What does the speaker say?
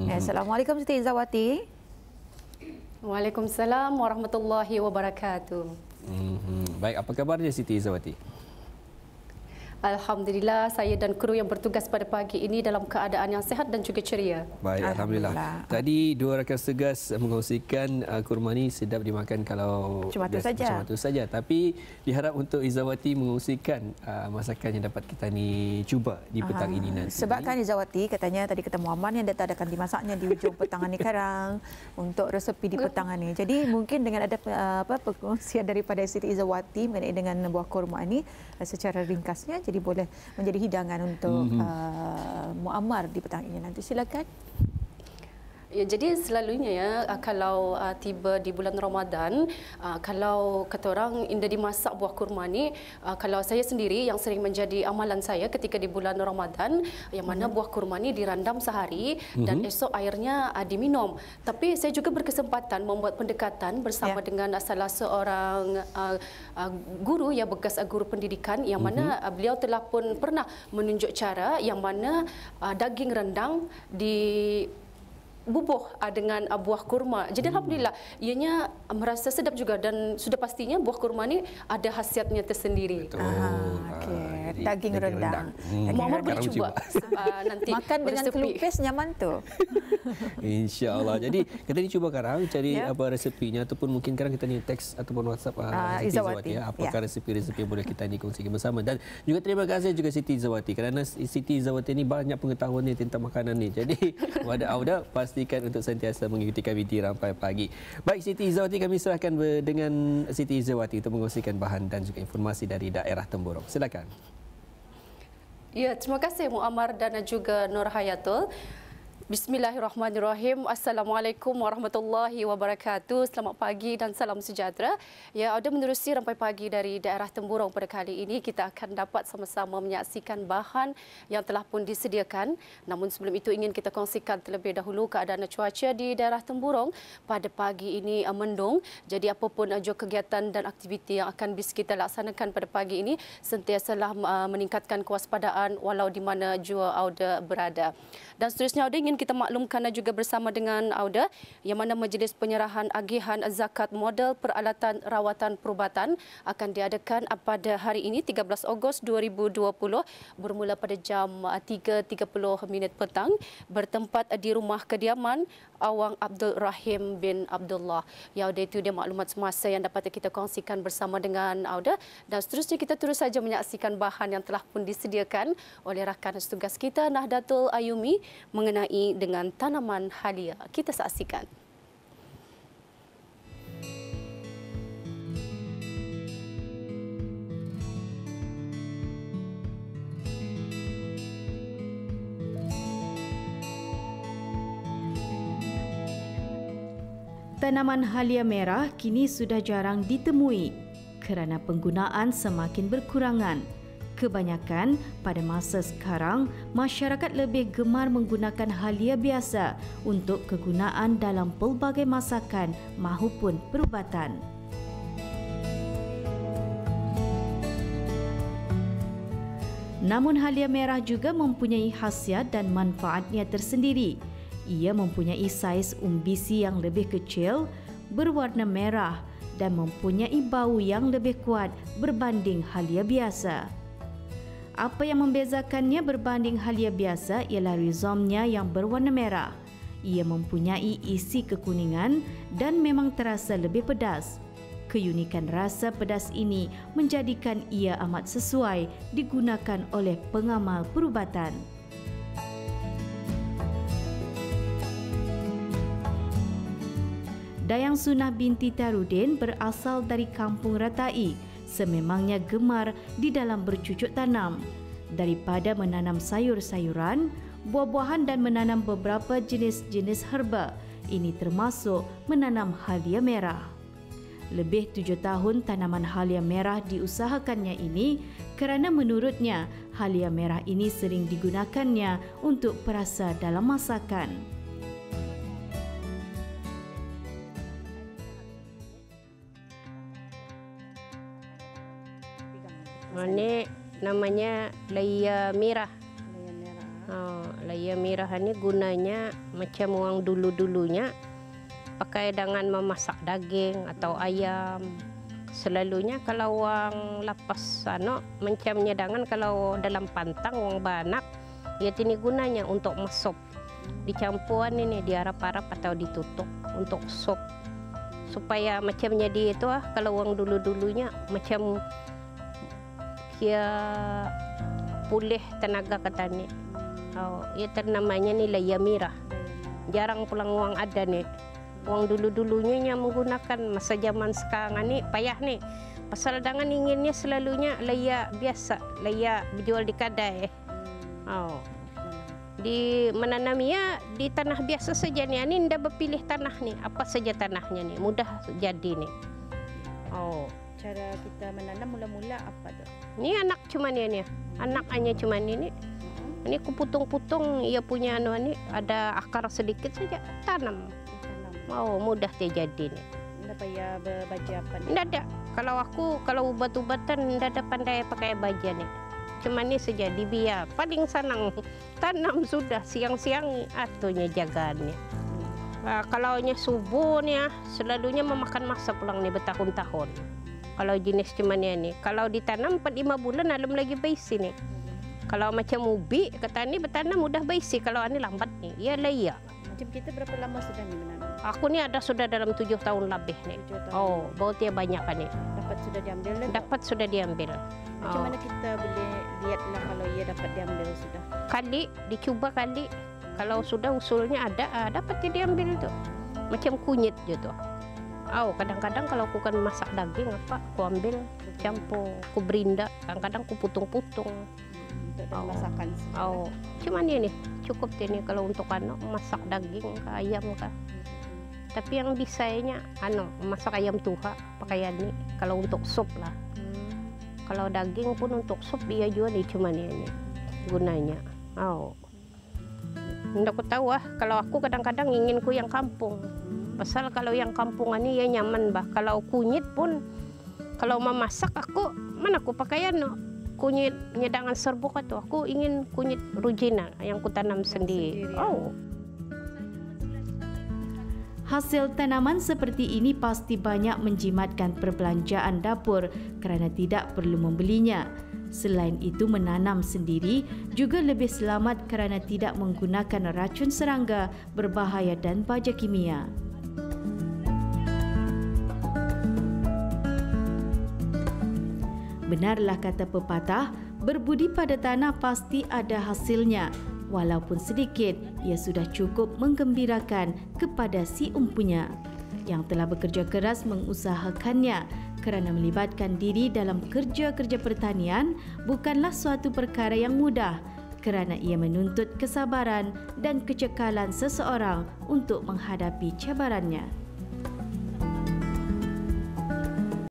Assalamualaikum Siti Izzawati. Waalaikumsalam warahmatullahi wabarakatuh. Baik, apa kabarnya Siti Izzawati? Alhamdulillah, saya dan kru yang bertugas pada pagi ini dalam keadaan yang sihat dan juga ceria. Baik, Alhamdulillah. Tadi dua rakan segas mengkongsikan kurma ni sedap dimakan kalau cuma tu saja. Tapi diharap untuk Izzawati mengkongsikan masakan yang dapat kita ni cuba di petang ini nanti. Sebab kan Izzawati katanya tadi ketemu Aman yang dia akan dimasaknya di ujung petangan ni sekarang untuk resepi di petangan ni. Jadi mungkin dengan ada perkongsian daripada Siti Izzawati mengenai dengan buah kurma ni secara ringkasnya, jadi boleh menjadi hidangan untuk muammar di petang ini nanti. Silakan. Ya, jadi selalunya ya kalau tiba di bulan Ramadan, kalau kata orang indah dimasak buah kurma ni, kalau saya sendiri yang sering menjadi amalan saya ketika di bulan Ramadan, yang mana buah kurma ni dirandam sehari dan esok airnya diminum. Tapi saya juga berkesempatan membuat pendekatan bersama dengan salah seorang guru yang bekas guru pendidikan, yang mana beliau telah pun pernah menunjuk cara yang mana daging rendang di bubuh dengan buah kurma. Jadi alhamdulillah ianya merasa sedap juga dan sudah pastinya buah kurma ni ada khasiatnya tersendiri. Okey, daging rendang. Muammar boleh cuba nanti makan dengan kelupis nyaman tu. Insya-Allah. Jadi kita ni cuba sekarang cari apa resepinya ataupun mungkin sekarang kita ni teks ataupun WhatsApp Izzawati ya. Apakah resepi-resepi yang boleh kita ni kongsikan bersama, dan juga terima kasih juga Siti Izzawati kerana Siti Izzawati ni banyak pengetahuannya tentang makanan ni. Jadi pada Auda pastikan untuk sentiasa mengikuti kami di Rampai Pagi. Baik Siti Izzawati, kami serahkan dengan Siti Izzawati untuk mengkongsikan bahan dan juga informasi dari daerah Temburong. Silakan. Ya, terima kasih Muammar dan juga Nur Hayatul. Bismillahirrahmanirrahim. Assalamualaikum warahmatullahi wabarakatuh. Selamat pagi dan salam sejahtera. Ya, ada menerusi Rampai Pagi dari daerah Temburong pada kali ini. Kita akan dapat sama-sama menyaksikan bahan yang telah pun disediakan. Namun sebelum itu ingin kita kongsikan terlebih dahulu keadaan cuaca di daerah Temburong. Pada pagi ini mendung. Jadi apapun juga kegiatan dan aktiviti yang akan bisa kita laksanakan pada pagi ini, sentiasalah meningkatkan kewaspadaan walau di mana jua Auda berada. Dan seterusnya Auda ingin kita maklumkan juga bersama dengan Auda yang mana majlis penyerahan agihan zakat modal peralatan rawatan perubatan akan diadakan pada hari ini 13 Ogos 2020 bermula pada jam 3.30 petang bertempat di rumah kediaman Awang Abdul Rahim bin Abdullah. Ya, Auda, itu dia maklumat semasa yang dapat kita kongsikan bersama dengan Auda, dan seterusnya kita terus saja menyaksikan bahan yang telah pun disediakan oleh rakan setugas kita Nahdlatul Ayumi mengenai dengan tanaman halia. Kita saksikan. Tanaman halia merah kini sudah jarang ditemui kerana penggunaan semakin berkurangan. Kebanyakan pada masa sekarang, masyarakat lebih gemar menggunakan halia biasa untuk kegunaan dalam pelbagai masakan mahupun perubatan. Namun halia merah juga mempunyai khasiat dan manfaatnya tersendiri. Ia mempunyai saiz umbisi yang lebih kecil, berwarna merah dan mempunyai bau yang lebih kuat berbanding halia biasa. Apa yang membezakannya berbanding halia biasa ialah rizomnya yang berwarna merah. Ia mempunyai isi kekuningan dan memang terasa lebih pedas. Keunikan rasa pedas ini menjadikan ia amat sesuai digunakan oleh pengamal perubatan. Dayang Sunah binti Tarudin berasal dari Kampung Ratai, sememangnya gemar di dalam bercucuk tanam. Daripada menanam sayur-sayuran, buah-buahan dan menanam beberapa jenis-jenis herba, ini termasuk menanam halia merah. Lebih 7 tahun tanaman halia merah diusahakannya ini kerana menurutnya halia merah ini sering digunakannya untuk perasa dalam masakan. Ini namanya laia merah. Laya merah ni gunanya macam orang dulu-dulunya pakai dengan memasak daging atau ayam. Selalunya kalau orang lapas macam nyedangan kalau dalam pantang orang banak, ia tini gunanya untuk mesop. Dicampuran ini diarap-arap atau ditutup untuk sop. Supaya macam jadi itu kalau orang dulu-dulunya macam dia pulih tenaga katanya. Ia ternamanya ni laya merah. Jarang pulang orang ada nih. Orang dulu-dulunya yang menggunakan, masa zaman sekarang ni payah nih. Pasal dengan inginnya selalunya laya biasa, laya dijual di kedai. Di menanamnya di tanah biasa saja nih. Ini ndak berpilih tanah nih, apa saja tanahnya nih, mudah jadi nih. Cara kita menanam mula-mula apa tuh? Ini anak cuman ini, anak hanya cuman ini. Ini kuputung-putung, ia punya ini ada akar sedikit saja, tanam. Mudah dia jadi nih. Ndak payah berbaja apa nih? Ndak ada. Kalau aku kalau ubat-ubatan ndak ada pandai pakai baja nih. Cuma ini saja dibiar. Paling senang tanam sudah siang-siang atunya jagaannya. Kalau subuh nih selalunya memakan masa pulang nih bertahun-tahun. Kalau jenis cuman ini, kalau ditanam 4-5 bulan belum lagi baisi nih. Kalau macam ubi kata ni bertanam mudah baisi, kalau ini lambat nih. Ya laya. Macam kita berapa lama sudah nih menanam? Aku ni ada sudah dalam 7 tahun lebih nih. 7 tahun. Baut dia banyak kan ni. Dapat sudah diambil lah. Dapat sudah diambil. Macam mana kita boleh lihatlah kalau ia dapat diambil sudah? Kali dicuba kali. Kalau sudah usulnya ada, dapat dia diambil tu. Macam kunyit je tu. Kadang-kadang kalau aku kan masak daging aku ambil campur, aku berinda, kadang-kadang aku putung-putung. Untuk masakan. Cuma ni cukup ni kalau untuk masak daging ke ayam ke. Tapi yang bisanya masak ayam tuha pakai ni. Kalau untuk sup lah. Kalau daging pun untuk sup dia jual ni cuma ni gunanya. Ndak aku tahu kalau aku kadang-kadang ingin ku yang kampung. Pasal kalau yang kampung ni ya nyaman bah. Kalau kunyit pun kalau memasak aku mana aku pakai kunyit nyedangan serbuk itu. Aku ingin kunyit rujina yang ku tanam sendiri. Hasil tanaman seperti ini pasti banyak menjimatkan perbelanjaan dapur kerana tidak perlu membelinya. Selain itu, menanam sendiri juga lebih selamat kerana tidak menggunakan racun serangga, berbahaya dan baja kimia. Benarlah kata pepatah, berbudi pada tanah pasti ada hasilnya. Walaupun sedikit, ia sudah cukup menggembirakan kepada si empunya yang telah bekerja keras mengusahakannya, kerana melibatkan diri dalam kerja-kerja pertanian bukanlah suatu perkara yang mudah kerana ia menuntut kesabaran dan kecekalan seseorang untuk menghadapi cabarannya.